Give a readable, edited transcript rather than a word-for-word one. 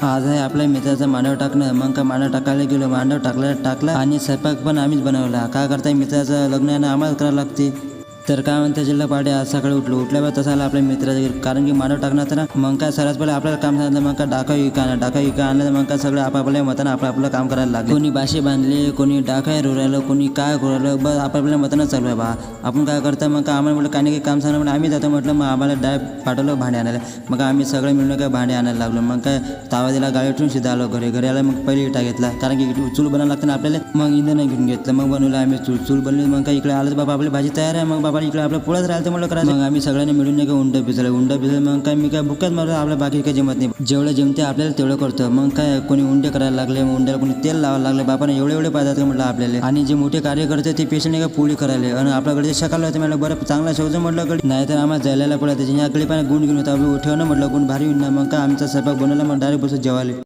आज आहे आपल्या मित्राचा मांडव टाकणं. मग का मांडव टाकायला गेलो, मांडव टाकला आणि स्वयंपाक पण आम्हीच बनवला. काय करताय, मित्राचं लग्न आहे ना, आम्हाला करावं लागते. तर काय म्हणते जिल्हा पाडे, आज सकाळी उठल्यावर तसा आला आपल्या मित्राच्या घरी. कारण की मांडव टाकणार तर ना, मग काय सर्वात पहिले आपल्याला काम सांगितलं. मग काय डाका विका आणलं. मग काय सगळं आपापल्या मतानं आपलं काम करायला लागले. कोणी बाशी बांधले, कोणी डाका राहिलं, कोणी काय करू राहिलं. बस आपापल्या मतानं चालू आहे बा. आपण काय करता, मग काय आम्हाला म्हटलं काही नाही काही काम सांगणं, आम्ही जातो म्हटलं. मग आम्हाला डायरेक्ट पाठवलं भांडे आणायला. मग आम्ही सगळे मिळून काय भांडे आणायला लागलो. मग काय तावा दिला, गाडी ठेवून सीधा आलो घरी आला. मग पहिले इटा घेतला, कारण की चूल बनायला लागतं ना आपल्याला. मग इंधन घेऊन घेतलं, मग बनवलं आम्ही चूल बनली. मग काय इकडे आलं, बाबा आपली भाजी तयार आहे. मग बाबा इकडे आपलं पुढंच राहिलं, म्हटलं करायचं. मग आम्ही सगळ्यांनी मिळून नाही का उंड भिजलं. मग काय मी काय भुक्याच मारलं, आपल्या बाकी काही जमत नाही. जेवढं जमते आपल्याला तेवढं करतो. मग काय कोणी उंडे करायला लागले, मग उंड्याला कोणी तेल लावायला लागले. बापाने एवढे पदार्थ म्हटलं आपल्याला. आणि जे मोठे कार्य करते ते पेशंट नाही का पोळी करायला. आणि आपल्याकडे सकाळ होते म्हटलं, बरं चांगला शोधून म्हटलं गडी, नाही तर आम्हाला जायला पडत. त्याच्या याकडे पण गुण घेऊन होता, ठेवणं म्हटलं गुण भारी होईल ना. मग काय आमचा स्वयंपाक बनवला, मग डायरेक्ट बसत जेवायला.